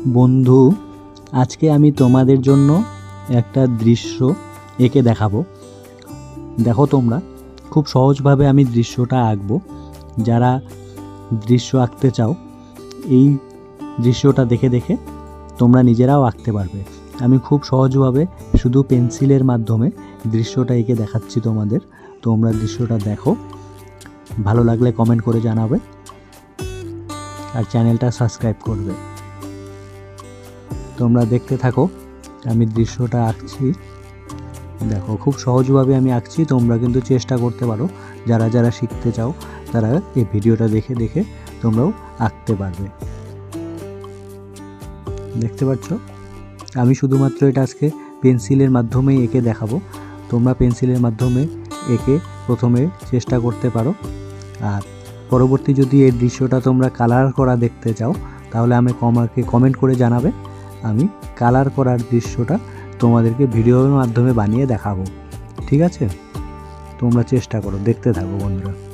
বন্ধু, আজকে আমি তোমাদের জন্য একটা দৃশ্য এঁকে দেখাবো। দেখো, তোমরা খুব সহজভাবে আমি দৃশ্যটা আঁকবো। যারা দৃশ্য আঁকতে চাও, এই দৃশ্যটা দেখে দেখে তোমরা নিজেরাও আঁকতে পারবে। আমি খুব সহজভাবে শুধু পেন্সিলের মাধ্যমে দৃশ্যটা এঁকে দেখাচ্ছি তোমাদের। তোমরা দৃশ্যটা দেখো, ভালো লাগলে কমেন্ট করে জানাবে আর চ্যানেলটা সাবস্ক্রাইব করবে। তোমরা দেখতে থাকো, আমি দৃশ্যটা আঁকছি। দেখো, খুব সহজভাবে আমি আঁকছি। তোমরা কিন্তু চেষ্টা করতে পারো, যারা যারা শিখতে চাও তারা এই ভিডিওটা দেখে দেখে তোমরাও আঁকতে পারবে। দেখতে পাচ্ছ, আমি শুধুমাত্র এটা আজকে পেন্সিলের মাধ্যমেই এঁকে দেখাবো। তোমরা পেন্সিলের মাধ্যমে এঁকে প্রথমে চেষ্টা করতে পারো, আর পরবর্তী যদি এই দৃশ্যটা তোমরা কালার করা দেখতে চাও তাহলে আমাকে কমেন্ট করে জানাবে। আমি কালার করার দৃশ্যটা তোমাদেরকে ভিডিওর মাধ্যমে বানিয়ে দেখাবো। ঠিক আছে, তোমরা চেষ্টা করো, দেখতে থাকো বন্ধুরা।